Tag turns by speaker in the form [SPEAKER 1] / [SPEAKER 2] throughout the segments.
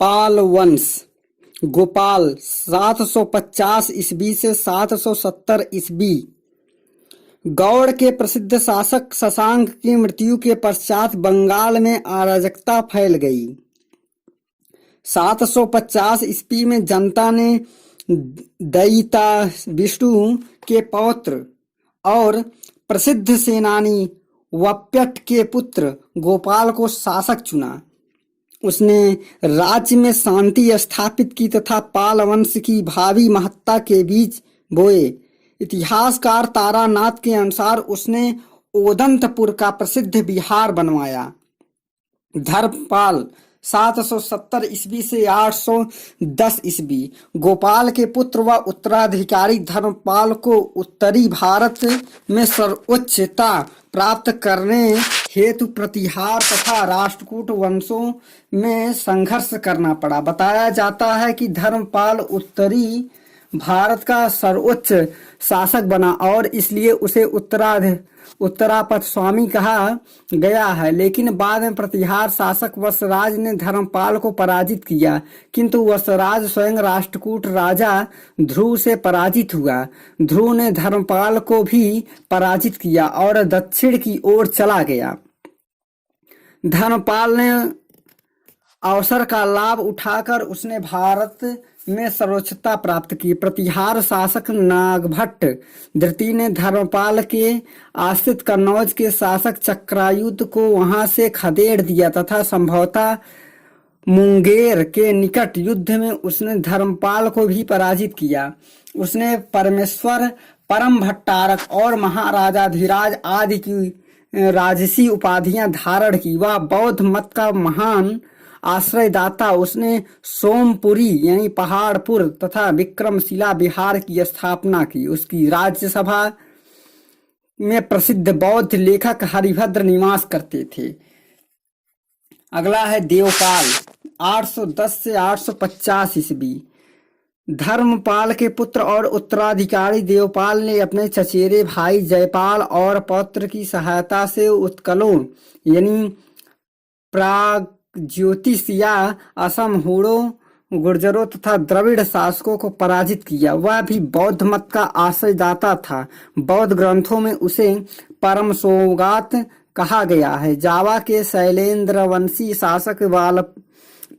[SPEAKER 1] पाल वंश गोपाल 750 ईस्वी से 770 ईस्वी। गौड़ के प्रसिद्ध शासक शशांक की मृत्यु के पश्चात बंगाल में अराजकता फैल गई। 750 ईस्वी में जनता ने दयिता विष्णु के पौत्र और प्रसिद्ध सेनानी वप्यट के पुत्र गोपाल को शासक चुना। उसने राज्य में शांति स्थापित की तथा पाल वंश की भावी महत्ता के बीज बोए। इतिहासकार तारानाथ के अनुसार उसने ओदंतपुर का प्रसिद्ध विहार बनवाया। धर्मपाल 770 ईस्वी से 810 ईस्वी। गोपाल के पुत्र व उत्तराधिकारी धर्मपाल को उत्तरी भारत में सर्वोच्चता प्राप्त करने हेतु प्रतिहार तथा राष्ट्रकूट वंशों में संघर्ष करना पड़ा। बताया जाता है कि धर्मपाल उत्तरी भारत का सर्वोच्च शासक बना और इसलिए उसे उत्तरापथ स्वामी कहा गया है। लेकिन बाद में प्रतिहार शासक वत्सराज ने धर्मपाल को पराजित किया, किंतु वत्सराज स्वयं राष्ट्रकूट राजा ध्रुव से पराजित हुआ। ध्रुव ने धर्मपाल को भी पराजित किया और दक्षिण की ओर चला गया। धर्मपाल ने अवसर का लाभ उठाकर उसने भारत में सर्वोच्चता प्राप्त की। प्रतिहार शासक नागभट्ट द्वितीय ने धर्मपाल के आश्रित कन्नौज के शासक चक्रायुध को वहां से खदेड़ दिया तथा संभवतः मुंगेर के निकट युद्ध में उसने धर्मपाल को भी पराजित किया। उसने परमेश्वर, परम भट्टारक और महाराजाधिराज आदि की राजसी उपाधियां धारण की। वह बौद्ध मत का महान आश्रयदाता। उसने सोमपुरी यानी पहाड़पुर तथा विक्रमशिला बिहार की स्थापना की। उसकी राज्यसभा में प्रसिद्ध बौद्ध लेखक हरिभद्र निवास करते थे। अगला है देवपाल 810 से 850 ईस्वी। धर्मपाल के पुत्र और उत्तराधिकारी देवपाल ने अपने चचेरे भाई जयपाल और पौत्र की सहायता से उत्कलों यानी प्रागज्योतिषिया, असम, हूणों, गुर्जरों तथा द्रविड़ शासकों को पराजित किया। वह भी बौद्ध मत का आश्रयदाता था। बौद्ध ग्रंथों में उसे परम सौगात कहा गया है। जावा के शैलेंद्र वंशी शासक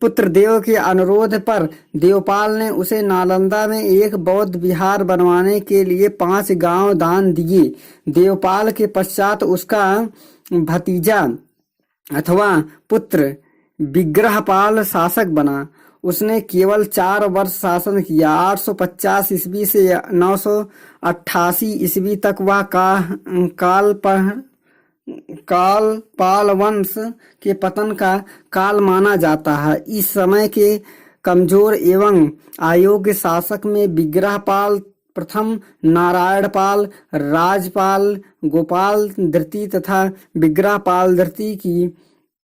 [SPEAKER 1] पुत्र देव के अनुरोध पर देवपाल ने उसे नालंदा में एक बौद्ध विहार बनवाने के लिए 5 गांव दान दिए। देवपाल के पश्चात उसका भतीजा अथवा पुत्र विग्रहपाल शासक बना। उसने केवल 4 वर्ष शासन किया। 850 ईस्वी से 988 ईस्वी तक वह पाल वंश के पतन का काल माना जाता है। इस समय के कमजोर एवं अयोग्य शासक में विग्रहपाल प्रथम, नारायणपाल, राजपाल, गोपाल द्वितीय तथा विग्रहपाल द्वितीय की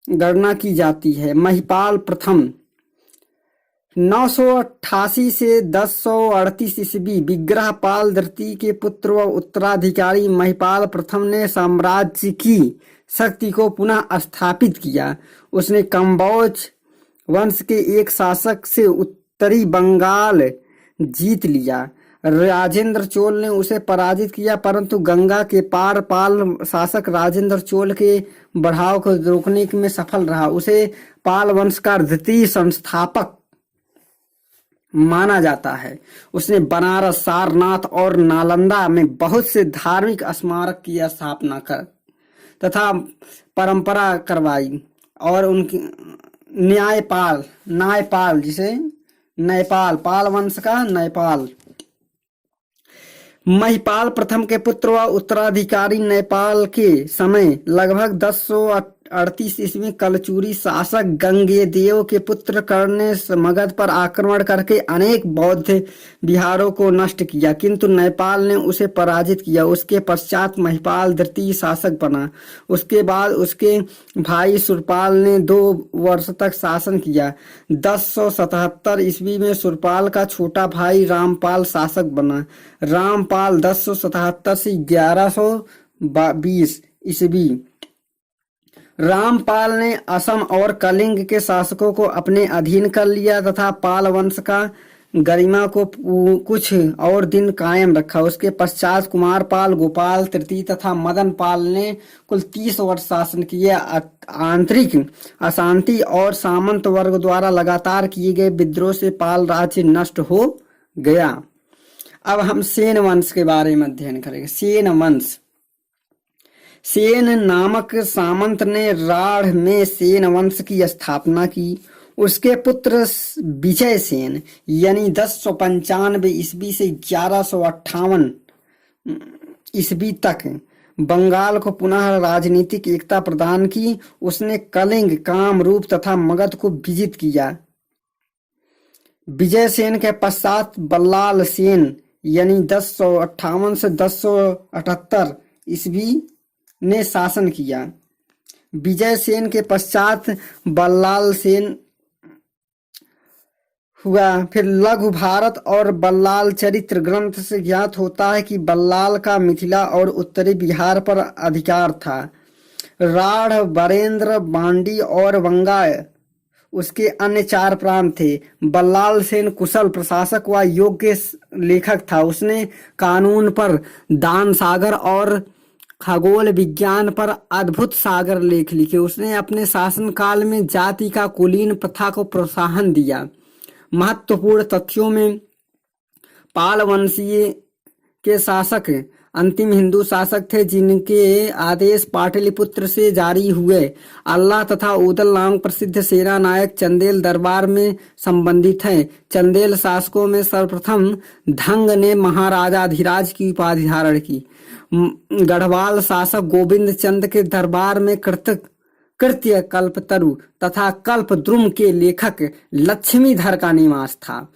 [SPEAKER 1] गणना की जाती है। महिपाल प्रथम 988 से 1038 ईस्वी। विग्रहपाल द्वितीय के पुत्र व उत्तराधिकारी महिपाल प्रथम ने साम्राज्य की शक्ति को पुनः स्थापित किया। उसने कंबोज वंश के एक शासक से उत्तरी बंगाल जीत लिया। राजेंद्र चोल ने उसे पराजित किया, परंतु गंगा के पार पाल शासक राजेंद्र चोल के बढ़ाव को रोकने में सफल रहा। उसे पाल वंश का द्वितीय संस्थापक माना जाता है। उसने बनारस, सारनाथ और नालंदा में बहुत से धार्मिक स्मारक की स्थापना कर तथा परंपरा करवाई और उनकी न्यायपाल जिसे न्यायपाल पाल वंश का न्यायपाल महिपाल प्रथम के पुत्र व उत्तराधिकारी नेपाल के समय लगभग 1038 ईस्वी कलचुरी शासक गंगेदेव के पुत्र कर्ण ने मगध पर आक्रमण करके अनेक बौद्ध विहारों को नष्ट किया, किंतु नेपाल ने उसे पराजित किया। उसके पश्चात महिपाल द्वितीय शासक बना। उसके बाद उसके भाई सुरपाल ने 2 वर्ष तक शासन किया। 1077 ईस्वी में सुरपाल का छोटा भाई रामपाल शासक बना। रामपाल 1077 से 1120 ईस्वी। रामपाल ने असम और कलिंग के शासकों को अपने अधीन कर लिया तथा पाल वंश का गरिमा को कुछ और दिन कायम रखा। उसके पश्चात कुमारपाल, गोपाल तृतीय तथा मदन पाल ने कुल 30 वर्ष शासन किए। आंतरिक अशांति और सामंत वर्ग द्वारा लगातार किए गए विद्रोह से पाल राज्य नष्ट हो गया। अब हम सेन वंश के बारे में अध्ययन करेंगे। सेन वंश। सेन नामक सामंत ने राढ़ में सेन वंश की स्थापना की। उसके पुत्र विजय सेन यानी 1095 ईस्वी से 1158 ईस्वी तक बंगाल को पुनः राजनीतिक एकता प्रदान की। उसने कलिंग, कामरूप तथा मगध को विजित किया। विजय सेन के पश्चात बल्लाल सेन यानी 1058 से 1078 ईस्वी ने शासन किया। विजय सेन के पश्चात बल्लाल सेन हुआ। फिर लघु भारत और बल्लाल चरित्र ग्रंथ से ज्ञात होता है कि बल्लाल का मिथिला और उत्तरी बिहार पर अधिकार था। राढ़, बरेंद्र, बांडी और बंगा उसके अन्य 4 प्रांत थे। बल्लाल सेन कुशल प्रशासक व योग्य लेखक था। उसने कानून पर, दान सागर और खगोल विज्ञान पर अद्भुत सागर लेख लिखे। उसने अपने शासनकाल में जाति का कुलीन प्रथा को प्रोत्साहन दिया। महत्वपूर्ण तथ्यों में पाल वंशीय के शासक अंतिम हिंदू शासक थे जिनके आदेश पाटलिपुत्र से जारी हुए। अल्लाह तथा उदल नामक प्रसिद्ध सेना नायक चंदेल दरबार में संबंधित हैं। चंदेल शासकों में सर्वप्रथम धंग ने महाराजाधिराज की उपाधि धारण की। गढ़वाल शासक गोविंद चंद के दरबार में कृत्य कल्पतरु तथा कल्पद्रुम के लेखक लक्ष्मीधर का निवास था।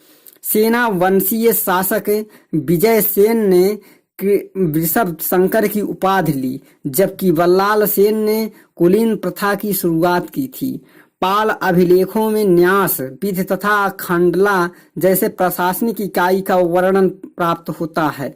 [SPEAKER 1] सेना वंशीय शासक विजय सेन ने वृषभ शंकर की उपाधि ली, जबकि बल्लाल सेन ने कुलीन प्रथा की शुरुआत की थी। पाल अभिलेखों में न्यास, विधि तथा खंडला जैसे प्रशासनिक इकाई का वर्णन प्राप्त होता है।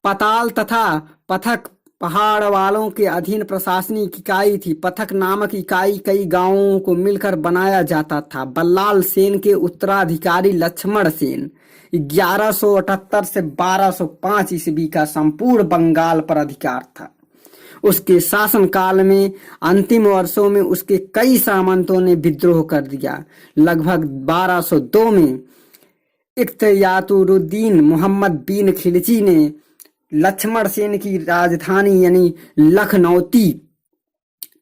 [SPEAKER 1] पताल तथा पथक पहाड़ वालों के अधीन प्रशासनिक इकाई थी। पथक नामक इकाई कई गांवों को मिलकर बनाया जाता था। बल्लाल सेन के उत्तराधिकारी लक्ष्मण सेन 1178 से 1205 ईस्वी का संपूर्ण बंगाल पर अधिकार था। उसके शासनकाल में अंतिम वर्षों में उसके कई सामंतों ने विद्रोह कर दिया। लगभग 1202 में इख्तियारुद्दीन मोहम्मद बिन खिलजी ने लक्ष्मण सेन की राजधानी यानी लखनौती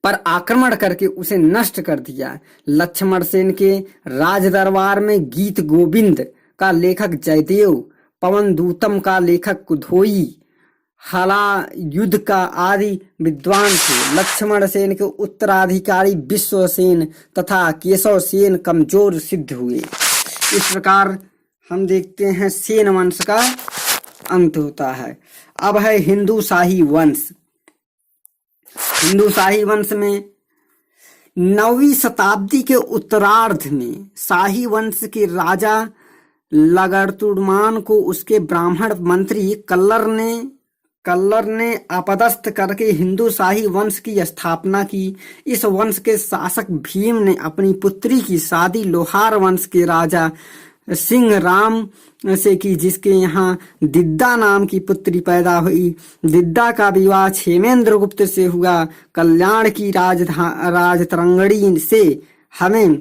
[SPEAKER 1] पर आक्रमण करके उसे नष्ट कर दिया। लक्ष्मण सेन के राजदरबार में गीत गोविंद का लेखक जयदेव, पवन दूतम का लेखक कुधोई, हला युद्ध का आदि विद्वान थे। लक्ष्मण सेन के उत्तराधिकारी विश्वसेन तथा केशव सेन कमजोर सिद्ध हुए। इस प्रकार हम देखते हैं सेन वंश का अंत होता है। अब है हिंदू शाही वंश। हिंदू शाही वंश में 9वीं शताब्दी के उत्तरार्ध में शाही वंश के राजा लगर्तुड़मान को उसके ब्राह्मण मंत्री कल्लर ने अपदस्थ करके हिंदू शाही वंश की स्थापना की। इस वंश के शासक भीम ने अपनी पुत्री की शादी लोहार वंश के राजा सिंह राम से की, जिसके यहाँ दिद्दा नाम की पुत्री पैदा हुई। दिद्दा का विवाह क्षेमेंद्र गुप्त से हुआ। कल्याण की राजतरंगड़ी से हमें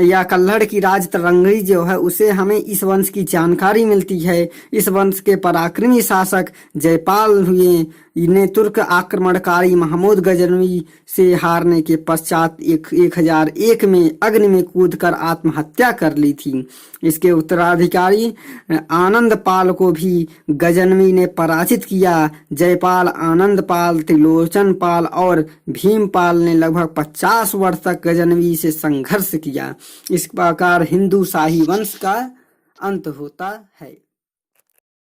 [SPEAKER 1] या कल्हड़ की राजतरंगड़ी जो है उसे हमें इस वंश की जानकारी मिलती है। इस वंश के पराक्रमी शासक जयपाल हुए। इन्हें तुर्क आक्रमणकारी महमूद गजनवी से हारने के पश्चात 1001 में अग्नि में कूदकर आत्महत्या कर ली थी। इसके उत्तराधिकारी आनंद पाल को भी गजनवी ने पराजित किया। जयपाल, आनंद पाल, त्रिलोचन पाल और भीमपाल ने लगभग 50 वर्ष तक गजनवी से संघर्ष किया। इस प्रकार हिंदू शाही वंश का अंत होता है।